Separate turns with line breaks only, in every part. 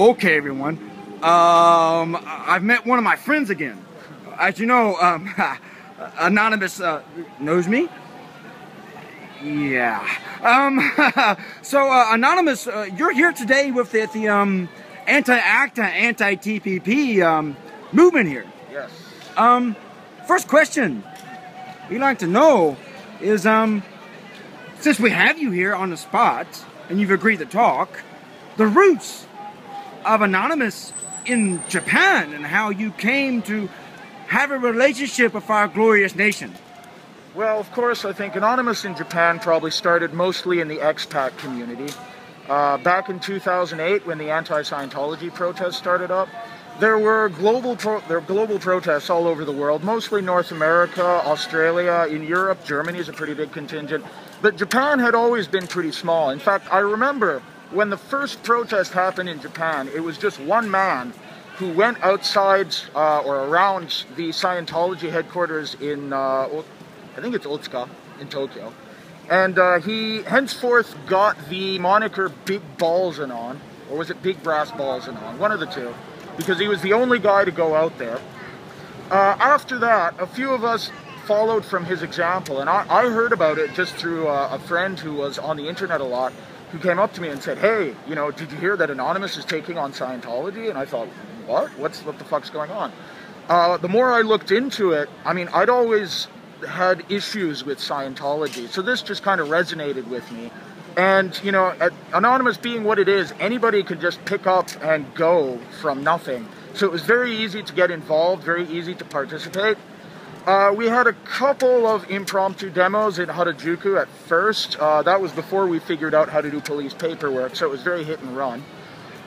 Okay, everyone. I've met one of my friends again. As you know, Anonymous knows me. Yeah. So, Anonymous, you're here today with the anti-ACTA, anti-TPP movement here.
Yes.
First question we'd like to know is, since we have you here on the spot and you've agreed to talk, the roots of Anonymous in Japan and how you came to have a relationship with our glorious nation.
Well, of course, I think Anonymous in Japan probably started mostly in the expat community. Back in 2008, when the anti-Scientology protests started up, there were global protests all over the world, mostly North America, Australia, in Europe. Germany is a pretty big contingent. But Japan had always been pretty small. In fact, I remember when the first protest happened in Japan, it was just one man who went outside or around the Scientology headquarters in, I think it's Otsuka in Tokyo. And he henceforth got the moniker Big Balls Anon, or was it Big Brass Balls Anon, one of the two, because he was the only guy to go out there. After that, a few of us followed from his example, and I heard about it just through a friend who was on the internet a lot, who came up to me and said, hey, you know, did you hear that Anonymous is taking on Scientology? And I thought, what the fuck's going on? The more I looked into it, I mean, I'd always had issues with Scientology, so this just kind of resonated with me. And, you know, Anonymous being what it is, anybody can just pick up and go from nothing. So it was very easy to get involved, very easy to participate. We had a couple of impromptu demos in Harajuku at first. That was before we figured out how to do police paperwork, so it was very hit and run.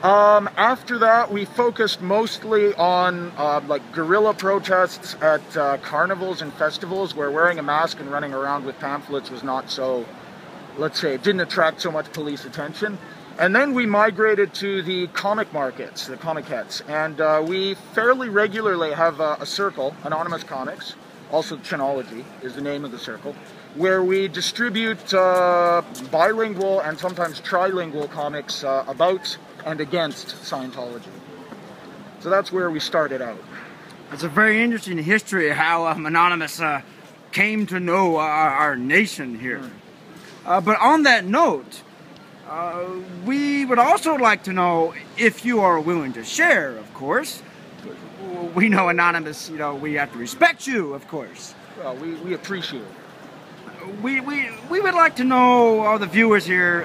After that, we focused mostly on like guerrilla protests at carnivals and festivals where wearing a mask and running around with pamphlets was not so, let's say, it didn't attract so much police attention. And then we migrated to the comic markets, the comic-hettes, and we fairly regularly have a circle, Anonymous Comics, also Chinology is the name of the circle, where we distribute bilingual and sometimes trilingual comics about and against Scientology. So that's where we started out.
It's a very interesting history of how Anonymous came to know our nation here. But on that note, we would also like to know if you are willing to share, of course. We know Anonymous, you know, we have to respect you, of course.
Well, we appreciate it.
We would like to know, all the viewers here,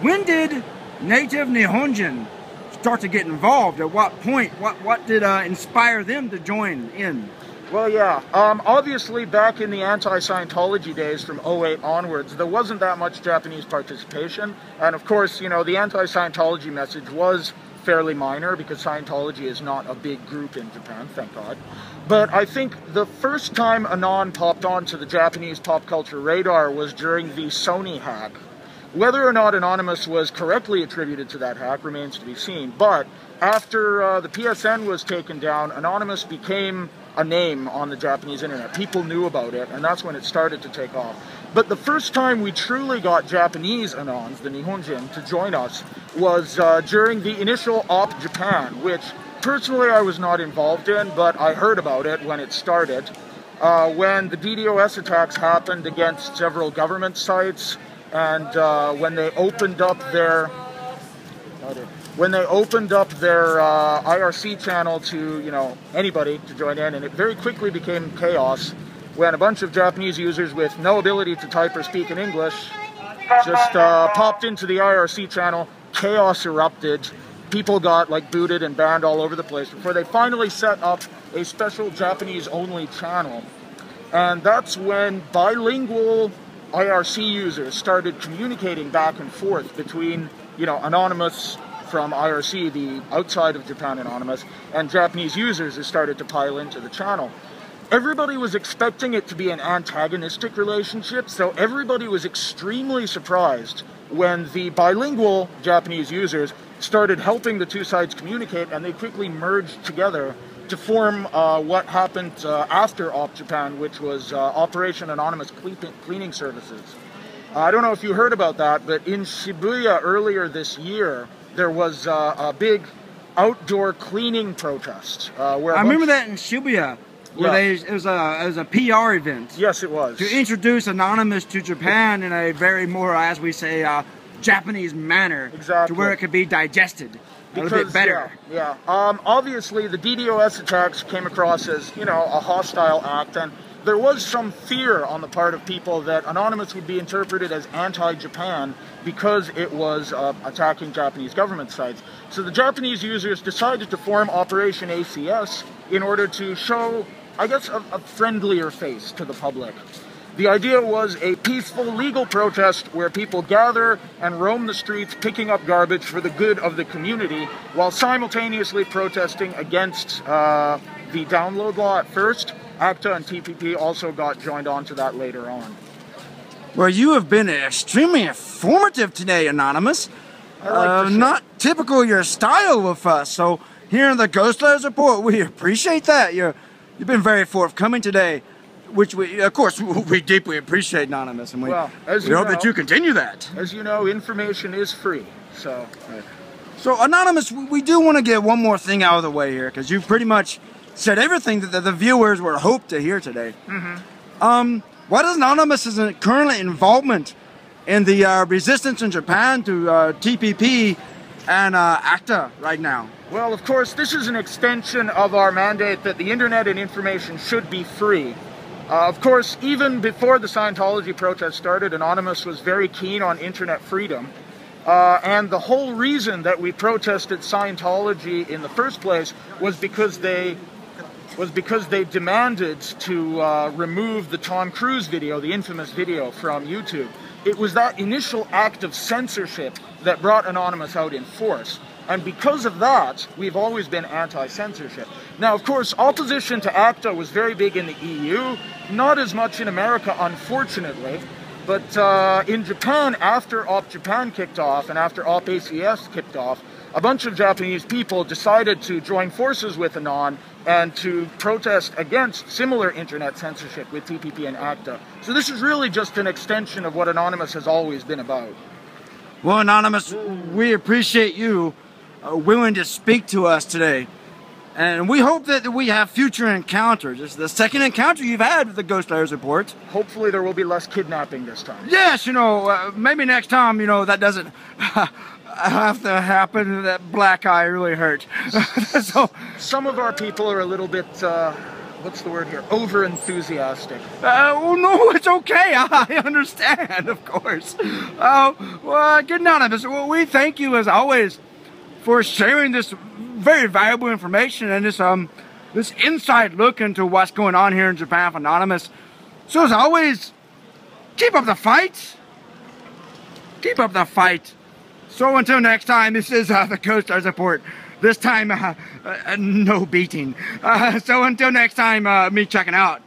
when did native Nihonjin start to get involved? At what point? What did inspire them to join in?
Well, yeah. Obviously, back in the anti-Scientology days from 2008 onwards, there wasn't that much Japanese participation. And of course, you know, the anti-Scientology message was fairly minor because Scientology is not a big group in Japan, thank God. But I think the first time Anon popped onto the Japanese pop culture radar was during the Sony hack. Whether or not Anonymous was correctly attributed to that hack remains to be seen. But after the PSN was taken down, Anonymous became a name on the Japanese internet. People knew about it, and that's when it started to take off. But the first time we truly got Japanese Anons, the Nihonjin, to join us was during the initial Op Japan, which personally I was not involved in, but I heard about it when it started. When the DDoS attacks happened against several government sites, and when they opened up their IRC channel to, you know, anybody to join in, and it very quickly became chaos when a bunch of Japanese users with no ability to type or speak in English just popped into the IRC channel. Chaos erupted. People got like booted and banned all over the place before they finally set up a special Japanese-only channel. And that's when bilingual IRC users started communicating back and forth between, you know, Anonymous from IRC, the outside of Japan Anonymous, and Japanese users who started to pile into the channel. Everybody was expecting it to be an antagonistic relationship, so everybody was extremely surprised when the bilingual Japanese users started helping the two sides communicate, and they quickly merged together to form what happened after Op Japan, which was Operation Anonymous Cleaning Services. I don't know if you heard about that, but in Shibuya earlier this year, there was a big outdoor cleaning protest. Where
I remember that in Shibuya, where it was a PR event.
Yes, it was.
To introduce Anonymous to Japan in a very more, as we say, Japanese manner.
Exactly.
To where it could be digested a little bit better.
Yeah. Obviously, the DDoS attacks came across as, you know, a hostile act, and there was some fear on the part of people that Anonymous would be interpreted as anti-Japan because it was attacking Japanese government sites. So the Japanese users decided to form Operation ACS in order to show, I guess, a friendlier face to the public. The idea was a peaceful legal protest where people gather and roam the streets picking up garbage for the good of the community while simultaneously protesting against the download law at first. ACTA and TPP also got joined onto that later on.
Well, you have been extremely informative today, Anonymous. Not typical your style with us. So here in the Ghost Letters Report, we appreciate that. You've been very forthcoming today, which we, of course, we deeply appreciate, Anonymous, and we hope that you continue that.
As you know, information is free. So
Anonymous, we do want to get one more thing out of the way here, because you've pretty much said everything that the viewers were hoped to hear today. What is Anonymous's current involvement in the resistance in Japan to TPP and ACTA right now?
Well, of course, this is an extension of our mandate that the internet and information should be free. Of course, even before the Scientology protest started, Anonymous was very keen on internet freedom. And the whole reason that we protested Scientology in the first place was because they demanded to remove the Tom Cruise video, the infamous video, from YouTube. It was that initial act of censorship that brought Anonymous out in force. And because of that, we've always been anti-censorship. Now, of course, opposition to ACTA was very big in the EU, not as much in America, unfortunately. But in Japan, after Op Japan kicked off and after Op ACS kicked off, a bunch of Japanese people decided to join forces with Anon and to protest against similar internet censorship with TPP and ACTA. So this is really just an extension of what Anonymous has always been about.
Well, Anonymous, we appreciate you willing to speak to us today. And we hope that we have future encounters. This is the second encounter you've had with the Ghost Letters Report.
Hopefully there will be less kidnapping this time.
Yes, maybe next time, that doesn't have to happen. That black eye really hurt. So
some of our people are a little bit, what's the word here, over-enthusiastic.
Oh, no, it's okay. I understand, of course. Well, good Anonymous. Well, we thank you, as always, for sharing this very valuable information and this inside look into what's going on here in Japan with Anonymous. So as always, keep up the fight. Keep up the fight. So until next time, this is the Ghost Letters Report. This time, no beating. So until next time, me checking out.